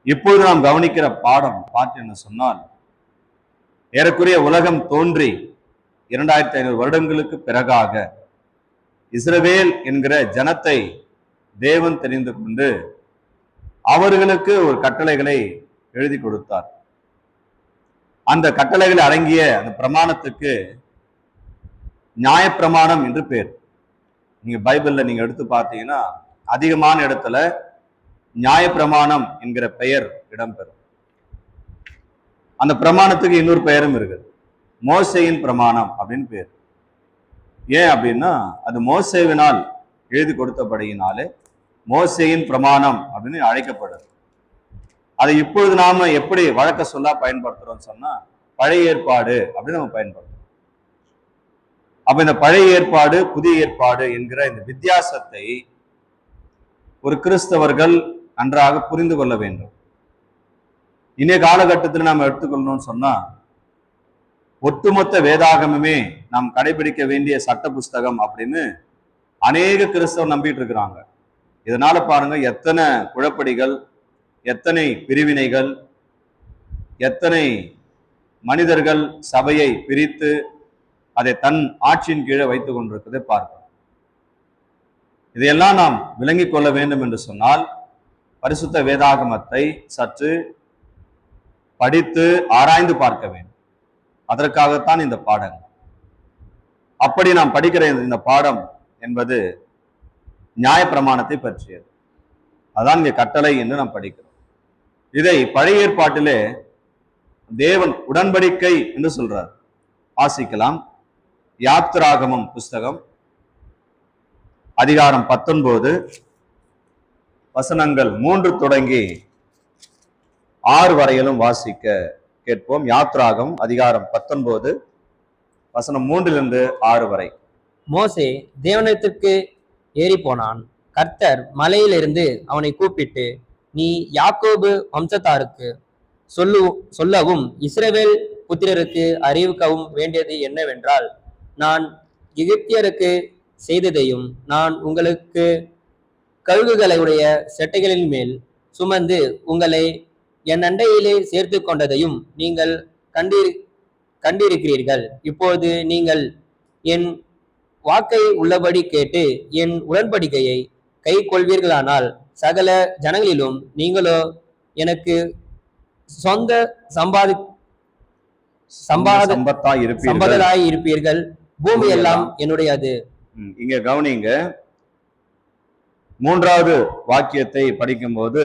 இப்போது நாம் கவனிக்கிற பாடம் பார்த்தீங்கன்னு சொன்னால், ஏறக்குறைய உலகம் தோன்றி 2500 வருடங்களுக்கு பிறகாக இஸ்ரவேல் என்கிற ஜனத்தை தேவன் தெரிந்து கொண்டு அவர்களுக்கு ஒரு கட்டளைகளை எழுதி கொடுத்தார். அந்த கட்டளைகளை அடங்கிய அந்த பிரமாணத்துக்கு நியாயப்பிரமாணம் என்று பேர். நீங்க பைபிள்ல நீங்க எடுத்து பார்த்தீங்கன்னா அதிகமான இடத்துல நியாயப்பிரமாணம் என்கிற பெயர் இடம்பெறும். அந்த பிரமாணத்துக்கு இன்னொரு பெயரும் இருக்குது, மோசேயின் பிரமாணம் அப்படின்னு பேர். ஏன் அப்படின்னா அது மோசேவினால் எழுதி கொடுத்தபடியினாலே மோசேயின் பிரமாணம் அப்படின்னு அழைக்கப்படுது. அதை இப்பொழுது நாம எப்படி வழக்க சொல்லா பயன்படுத்துறோம்னு சொன்னா பழைய ஏற்பாடு அப்படின்னு நம்ம பயன்படுத்துறோம். அப்ப இந்த பழைய ஏற்பாடு புதிய ஏற்பாடு என்கிற இந்த வித்தியாசத்தை ஒரு கிறிஸ்தவர்கள் நன்றாக புரிந்து கொள்ள வேண்டும். இன்றைய காலகட்டத்தில் நாம் எடுத்துக்கொள்ளணும்னு சொன்னா ஒட்டுமொத்த வேதாகமுமே நாம் கடைபிடிக்க வேண்டிய சட்ட புஸ்தகம் அப்படின்னு அநேக கிறிஸ்தவர் நம்பிட்டு இருக்கிறாங்க. இதனால பாருங்க எத்தனை குழப்படிகள், எத்தனை பிரிவினைகள், எத்தனை மனிதர்கள் சபையை பிரித்து அதை தன் ஆட்சியின் கீழே வைத்துக் கொண்டிருப்பதை பார்க்கிறோம். இதையெல்லாம் நாம் விளங்கிக் கொள்ள வேண்டும் என்று சொன்னால் பரிசுத்த வேதாகமத்தை சற்று படித்து ஆராய்ந்து பார்க்க வேண்டும். அதற்காகத்தான் இந்த பாடங்கள். அப்படி நாம் படிக்கிற இந்த பாடம் என்பது நியாயப்பிரமாணத்தை பற்றியது. அதான் இங்கே கட்டளை என்று நாம் படிக்கிறோம். இதை பழைய ஏற்பாட்டிலே தேவன் உடன்படிக்கை என்று சொல்றார். வாசிக்கலாம். யாத்திராகமம் புஸ்தகம் அதிகாரம் 19 வசனங்கள் 3 தொடங்கி 6 வரையிலும் வாசிக்க கேட்போம். யாத்ராகம் அதிகாரம் 19 வசனம் 3 6 வரை. மோசே தேவனிடத்திற்கு ஏறி போனான். கர்த்தர் மலையிலிருந்து அவனை கூப்பிட்டு, நீ யாக்கோபு வம்சத்தாருக்கு சொல்லவும் இஸ்ரவேல் புத்திரருக்கு அறிவிக்கவும் வேண்டியது என்னவென்றால், நான் எகிப்தியருக்கு செய்ததையும் நான் உங்களுக்கு கழுகுகளுடைய செட்டைகளின் மேல் சுமந்து உங்களை என் அண்டையிலே சேர்த்து கொண்டதையும் நீங்கள் கண்டிருக்கிறீர்கள். இப்போது நீங்கள் என் வாக்கை உள்ளபடி கேட்டு என் உடன்படிக்கையை கை கொள்வீர்களானால் சகல ஜனங்களிலும் நீங்களோ எனக்கு சொந்த சம்பதராய் இருப்பீர்கள். பூமி எல்லாம் என்னுடையது. இங்க கவனிங்க, 3வது வாக்கியத்தை படிக்கும் போது